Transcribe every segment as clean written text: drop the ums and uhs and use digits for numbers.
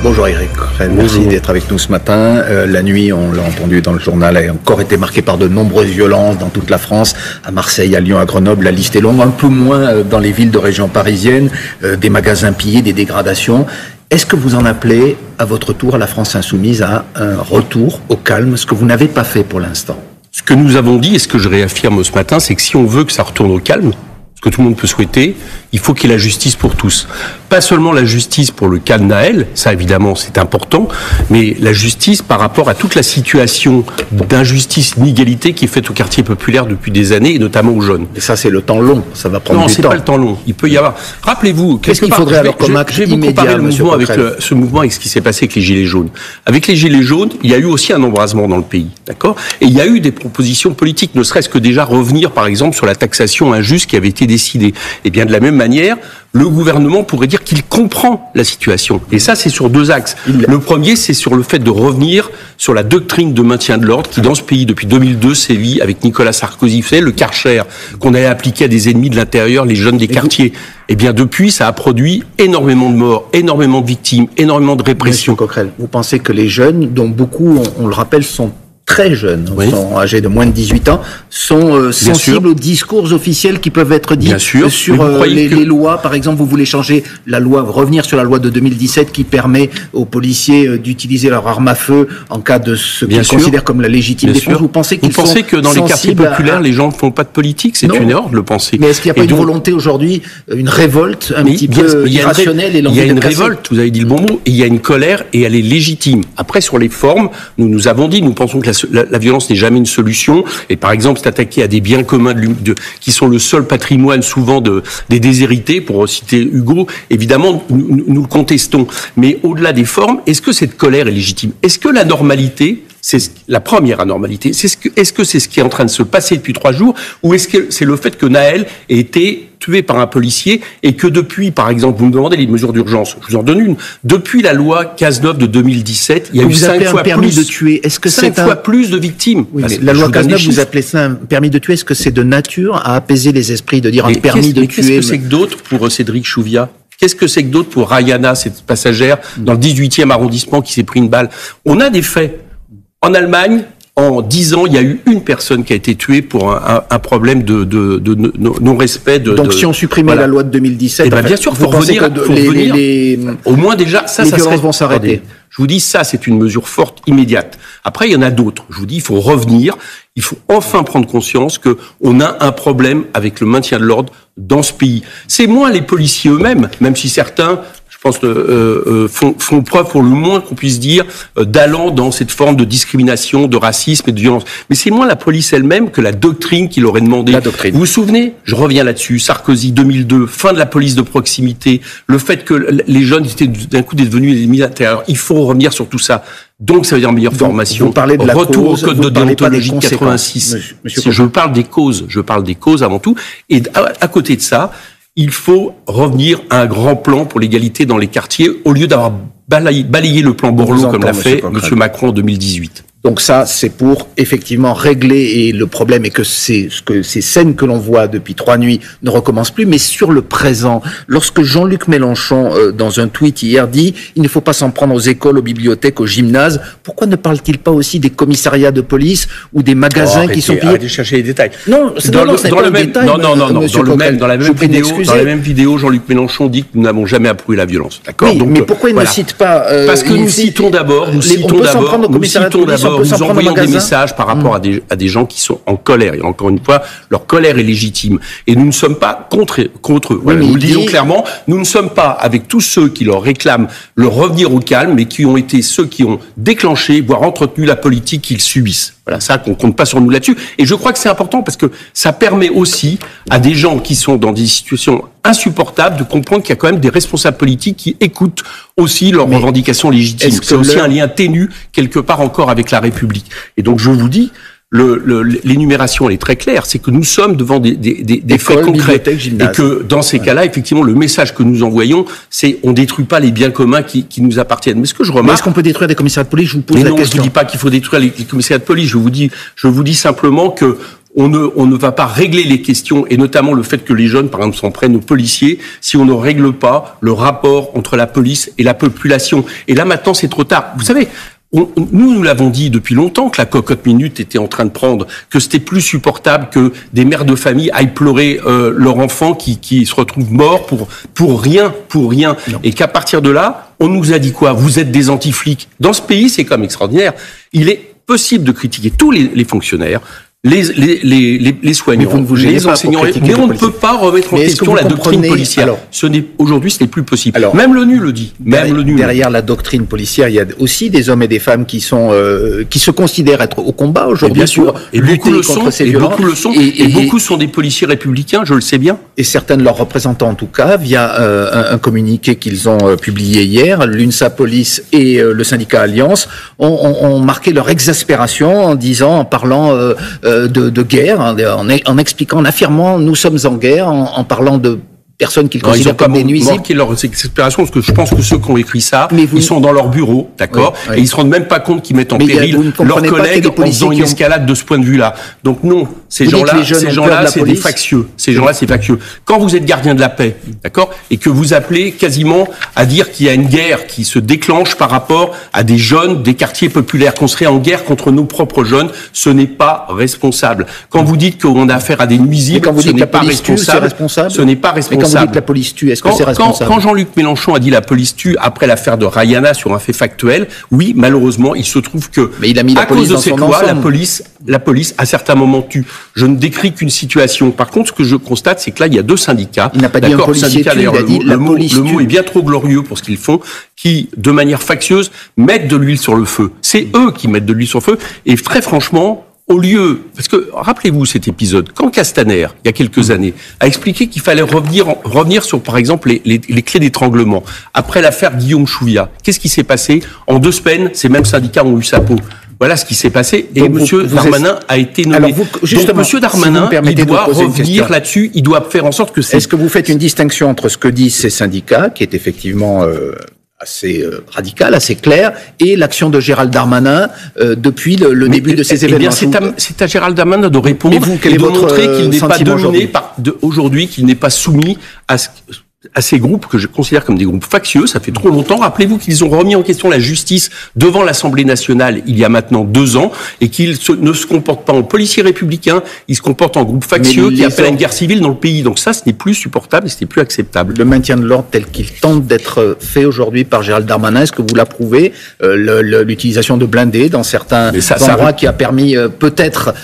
Bonjour Éric Coquerel, merci d'être avec nous ce matin. La nuit, on l'a entendu dans le journal, a encore été marquée par de nombreuses violences dans toute la France, à Marseille, à Lyon, à Grenoble, la liste est longue, un peu moins dans les villes de région parisienne, des magasins pillés, des dégradations. Est-ce que vous en appelez à votre tour à la France Insoumise à un retour au calme, ce que vous n'avez pas fait pour l'instant? Ce que nous avons dit et ce que je réaffirme ce matin, c'est que si on veut que ça retourne au calme, ce que tout le monde peut souhaiter, il faut qu'il y ait la justice pour tous. Pas seulement la justice pour le cas de Nahel, ça évidemment c'est important, mais la justice par rapport à toute la situation d'injustice, d'inégalité qui est faite au quartier populaire depuis des années, et notamment aux jeunes. Et ça c'est le temps long, ça va prendre du temps. Non, c'est pas le temps long. Il peut y avoir... Rappelez-vous... Qu'est-ce qu'il faudrait alors comme acte immédiat, je vais vous comparer ce mouvement avec ce qui s'est passé avec les Gilets jaunes. Avec les Gilets jaunes, il y a eu aussi un embrasement dans le pays, d'accord ? Et il y a eu des propositions politiques, ne serait-ce que déjà revenir par exemple sur la taxation injuste qui avait été décidée. Et bien de la même manière, le gouvernement pourrait dire qu'il comprend la situation. Et ça, c'est sur deux axes. Le premier, c'est sur le fait de revenir sur la doctrine de maintien de l'ordre qui, dans ce pays, depuis 2002, sévit avec Nicolas Sarkozy. Vous savez, le Karcher qu'on avait appliqué à des ennemis de l'intérieur, les jeunes des quartiers. Eh bien, depuis, ça a produit énormément de morts, énormément de victimes, énormément de répression. Monsieur Coquerel, vous pensez que les jeunes, dont beaucoup, on le rappelle, sont très jeunes, sont âgés de moins de 18 ans, sont sensibles aux discours officiels qui peuvent être dits sur les lois. Par exemple, vous voulez changer la loi, revenir sur la loi de 2017 qui permet aux policiers d'utiliser leur arme à feu en cas de ce qu'ils considèrent comme la légitime défense. Vous pensez que dans les quartiers populaires, les gens ne font pas de politique? C'est une erreur de le penser. Mais est-ce qu'il n'y a pas une volonté aujourd'hui, une révolte un petit peu irrationnelle? Il y a une révolte, vous avez dit le bon mot, et il y a une colère et elle est légitime. Après, sur les formes, nous avons dit, nous pensons que la violence n'est jamais une solution. Et par exemple, s'attaquer à des biens communs qui sont le seul patrimoine souvent des déshérités, pour citer Hugo, évidemment, nous le contestons. Mais au-delà des formes, est-ce que cette colère est légitime? Est-ce que la normalité, c'est la première anormalité, est-ce que c'est ce qui est en train de se passer depuis 3 jours, ou est-ce que c'est le fait que Nahel ait été tué par un policier et que depuis, par exemple, vous me demandez les mesures d'urgence, je vous en donne une. Depuis la loi Cazeneuve de 2017, il y a eu 5 fois plus de tuer. Est-ce que 5 fois plus de victimes? Oui, la loi Cazeneuve, vous appelez ça un permis de tuer. Est-ce que c'est de nature à apaiser les esprits de dire un permis de tuer? Qu'est-ce que c'est que d'autre pour Cédric Chouviat? Qu'est-ce que c'est que d'autre pour Rayana, cette passagère dans le 18e arrondissement qui s'est pris une balle? On a des faits. En Allemagne, en 10 ans, il y a eu une personne qui a été tuée pour un problème de non-respect de... Donc si on supprimait la loi de 2017... Eh ben, bien sûr, il faut revenir. Au moins déjà, ça vont s'arrêter. Je vous dis, ça, c'est une mesure forte, immédiate. Après, il y en a d'autres. Je vous dis, il faut revenir. Il faut enfin prendre conscience que on a un problème avec le maintien de l'ordre dans ce pays. C'est moins les policiers eux-mêmes, même si certains... je pense, font preuve, pour le moins qu'on puisse dire, d'allant dans cette forme de discrimination, de racisme et de violence. Mais c'est moins la police elle-même que la doctrine qui leur est demandée. Vous vous souvenez? Je reviens là-dessus. Sarkozy, 2002, fin de la police de proximité, le fait que les jeunes étaient d'un coup devenus des ennemis de l'intérieur. Il faut revenir sur tout ça. Donc, ça veut dire meilleure formation. Vous parlez de la retour cause, au code de déontologie de 86. Je parle des causes. Je parle des causes avant tout. Et à côté de ça, il faut revenir à un grand plan pour l'égalité dans les quartiers, au lieu d'avoir balayé le plan Borloo comme l'a fait M. Macron en 2018. Donc ça, c'est pour effectivement régler, et le problème est que ces scènes que l'on voit depuis 3 nuits ne recommencent plus, mais sur le présent. Lorsque Jean-Luc Mélenchon, dans un tweet hier, dit « Il ne faut pas s'en prendre aux écoles, aux bibliothèques, aux gymnases », pourquoi ne parle-t-il pas aussi des commissariats de police ou des magasins qui sont pillés? Arrêtez de chercher les détails. Non, c'est pas le détail. Non. Dans la même vidéo, Jean-Luc Mélenchon dit que nous n'avons jamais approuvé la violence. D'accord? Oui, mais pourquoi il ne cite pas... Parce que nous citons d'abord, nous envoyons des messages par rapport à des gens qui sont en colère. Et encore une fois, leur colère est légitime. Et nous ne sommes pas contre eux. Voilà, nous le disons clairement, nous ne sommes pas avec tous ceux qui leur réclament le revenir au calme, mais qui ont été ceux qui ont déclenché, voire entretenu la politique qu'ils subissent. Voilà, ça, qu'on compte pas sur nous là-dessus. Et je crois que c'est important parce que ça permet aussi à des gens qui sont dans des situations insupportables de comprendre qu'il y a quand même des responsables politiques qui écoutent aussi leurs revendications légitimes. C'est aussi un lien ténu quelque part encore avec la République. Et donc je vous dis, l'énumération elle est très claire, c'est que nous sommes devant des faits concrets, et que dans ces cas-là, effectivement, le message que nous envoyons, c'est on détruit pas les biens communs qui nous appartiennent. Mais ce que je remarque, est-ce qu'on peut détruire des commissariats de police? Je vous pose la question. Je vous dis pas qu'il faut détruire les commissariats de police. Je vous dis simplement que on ne va pas régler les questions, et notamment le fait que les jeunes, par exemple, s'en prennent aux policiers, si on ne règle pas le rapport entre la police et la population. Et là, maintenant, c'est trop tard. Vous savez, nous l'avons dit depuis longtemps que la cocotte minute était en train de prendre, que c'était plus supportable que des mères de famille aillent pleurer leur enfant qui se retrouve mort pour rien. Non. Et qu'à partir de là, on nous a dit quoi? Vous êtes des anti-flics. Dans ce pays, c'est comme extraordinaire. Il est possible de critiquer tous les fonctionnaires, les soignants, les enseignants, mais on ne peut pas remettre en question la doctrine policière. Alors, aujourd'hui, ce n'est plus possible. Alors, même l'ONU le dit. Derrière la doctrine policière, il y a aussi des hommes et des femmes qui se considèrent être au combat aujourd'hui. Bien sûr. Et beaucoup le sont. Et beaucoup sont des policiers républicains, je le sais bien. Et certains de leurs représentants, en tout cas, via un communiqué qu'ils ont publié hier, l'UNSA Police et le syndicat Alliance ont marqué leur exaspération en parlant de guerre, en expliquant, en affirmant nous sommes en guerre, en parlant de personnes qu'ils considèrent comme des nuisibles. Ils n'ont pas marqué leur exaspération, parce que je pense que ceux qui ont écrit ça, ils sont dans leur bureau, d'accord, et ils se rendent même pas compte qu'ils mettent en péril leurs collègues en faisant une escalade de ce point de vue-là. Donc non, ces gens-là, c'est des factieux. Ces gens-là, c'est factieux. Quand vous êtes gardien de la paix, d'accord, et que vous appelez quasiment à dire qu'il y a une guerre qui se déclenche par rapport à des jeunes des quartiers populaires, qu'on serait en guerre contre nos propres jeunes, ce n'est pas responsable. Quand vous dites qu'on a affaire à des nuisibles, ce n'est pas responsable. Ce n'est pas responsable. Quand vous dites la police tue, est-ce que c'est responsable? Quand Jean-Luc Mélenchon a dit la police tue après l'affaire de Rayana sur un fait factuel, oui, malheureusement, il se trouve que, à cause de cette loi, la police, à certains moments, tue. Je ne décris qu'une situation. Par contre, ce que je constate, c'est que là, il y a deux syndicats. Il n'a pas dit un policier tue, il a dit la police tue. Le mot est bien trop glorieux pour ce qu'ils font, qui, de manière factieuse, mettent de l'huile sur le feu. C'est eux qui mettent de l'huile sur le feu. Et très franchement, au lieu, parce que rappelez-vous cet épisode, quand Castaner, il y a quelques années, a expliqué qu'il fallait revenir sur, par exemple, les clés d'étranglement. Après l'affaire Guillaume Chouviat, qu'est-ce qui s'est passé? En 2 semaines, ces mêmes syndicats ont eu sa peau. Voilà ce qui s'est passé. Et M. Darmanin a été nommé. Donc M. Darmanin, il doit revenir là-dessus, il doit faire en sorte que c'est... Est-ce que vous faites une distinction entre ce que disent ces syndicats, qui est effectivement assez radical, assez clair, et l'action de Gérald Darmanin depuis le début de ces événements? Eh bien, c'est à Gérald Darmanin de répondre et de montrer qu'il n'est pas dominé aujourd'hui, qu'il n'est pas soumis à ces groupes que je considère comme des groupes factieux. Ça fait trop longtemps. Rappelez-vous qu'ils ont remis en question la justice devant l'Assemblée nationale il y a maintenant 2 ans, et qu'ils ne se comportent pas en policiers républicains, ils se comportent en groupes factieux qui appellent à une guerre civile dans le pays. Donc ça, ce n'est plus supportable et ce n'est plus acceptable. Le maintien de l'ordre tel qu'il tente d'être fait aujourd'hui par Gérald Darmanin, est-ce que vous l'approuvez? L'utilisation de blindés dans certains endroits qui a permis peut-être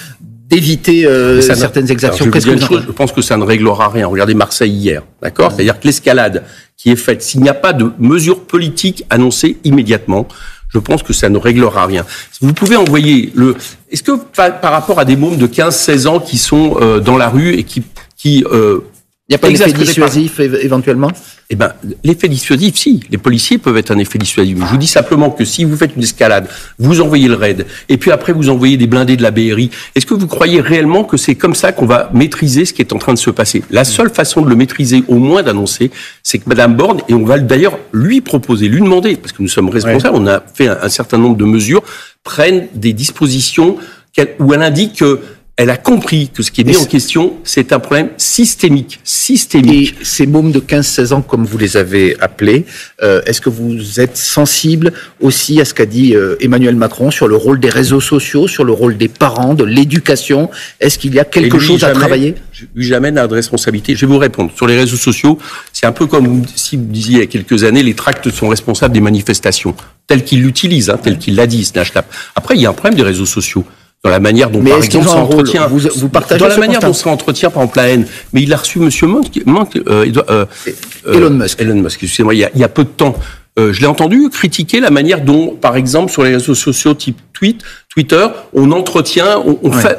d'éviter certaines exactions. Je pense que ça ne réglera rien. Regardez Marseille hier, d'accord? C'est-à-dire que l'escalade qui est faite, s'il n'y a pas de mesures politiques annoncées immédiatement, je pense que ça ne réglera rien. Vous pouvez envoyer est-ce que par rapport à des mômes de 15-16 ans qui sont dans la rue et qui il n'y a pas d'effet dissuasif éventuellement? Eh ben, l'effet dissuasif, si. Les policiers peuvent être un effet dissuasif. Je vous dis simplement que si vous faites une escalade, vous envoyez le raid, et puis après vous envoyez des blindés de la BRI, est-ce que vous croyez réellement que c'est comme ça qu'on va maîtriser ce qui est en train de se passer? La seule façon de le maîtriser, au moins d'annoncer, c'est que Madame Borne, et on va d'ailleurs lui proposer, lui demander, parce que nous sommes responsables, on a fait un certain nombre de mesures, prenne des dispositions où elle indique que elle a compris que ce qui est mis en question, c'est un problème systémique. Et ces mômes de 15-16 ans, comme vous les avez appelés, est-ce que vous êtes sensible aussi à ce qu'a dit Emmanuel Macron sur le rôle des réseaux sociaux, sur le rôle des parents, de l'éducation? Est-ce qu'il y a quelque chose à travailler? Lui, jamais n'a de responsabilité. Je vais vous répondre. Sur les réseaux sociaux, c'est un peu comme si vous disiez il y a quelques années, les tracts sont responsables des manifestations, tels qu'ils l'utilisent, tel qu'il l'a dit, Snatchlap. Après, il y a un problème des réseaux sociaux. Dans la manière dont, par exemple, ça entretient, vous partagez dans la manière dont ça entretient, par exemple, la haine. Mais il a reçu Elon Musk. Excusez-moi, il y a peu de temps. Je l'ai entendu critiquer la manière dont, par exemple, sur les réseaux sociaux type Twitter, on entretient,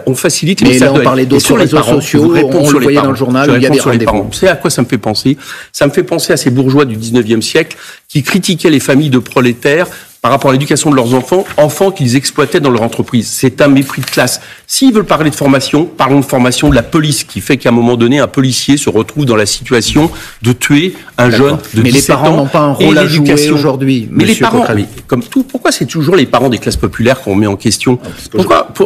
on facilite les messages de haine. Mais là, on parlait d'autres réseaux sociaux, on le voyait dans le journal, il y a des rendez-vous. Vous savez à quoi ça me fait penser? Ça me fait penser à ces bourgeois du 19e siècle qui critiquaient les familles de prolétaires par rapport à l'éducation de leurs enfants qu'ils exploitaient dans leur entreprise. C'est un mépris de classe. S'ils veulent parler de formation, parlons de formation de la police, qui fait qu'à un moment donné, un policier se retrouve dans la situation de tuer un jeune de 17 ans. Mais les parents n'ont pas un rôle à jouer aujourd'hui. Mais les parents, comme tout, pourquoi c'est toujours les parents des classes populaires qu'on met en question?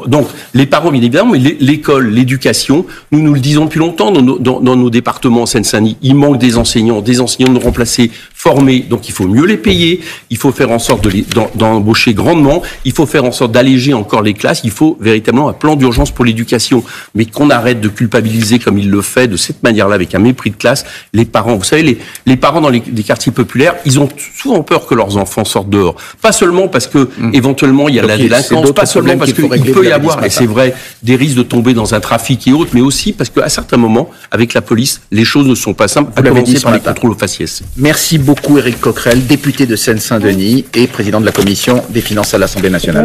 Donc, les parents, bien évidemment, mais l'école, l'éducation, nous le disons depuis longtemps dans nos départements en Seine-Saint-Denis, il manque des enseignants de remplacer, formés, donc il faut mieux les payer, il faut faire en sorte d'embaucher grandement, il faut faire en sorte d'alléger encore les classes, il faut véritablement un plan d'urgence pour l'éducation, mais qu'on arrête de culpabiliser comme il le fait de cette manière-là, avec un mépris de classe, les parents. Vous savez, les parents dans les quartiers populaires, ils ont souvent peur que leurs enfants sortent dehors. Pas seulement parce que, éventuellement, il y a la délinquance, pas seulement parce qu'il peut y avoir, et c'est vrai, des risques de tomber dans un trafic et autres, mais aussi parce qu'à certains moments, avec la police, les choses ne sont pas simples, à commencer par les contrôles aux faciès. Merci beaucoup Éric Coquerel, député de Seine-Saint-Denis et président de la commission des finances à l'Assemblée nationale.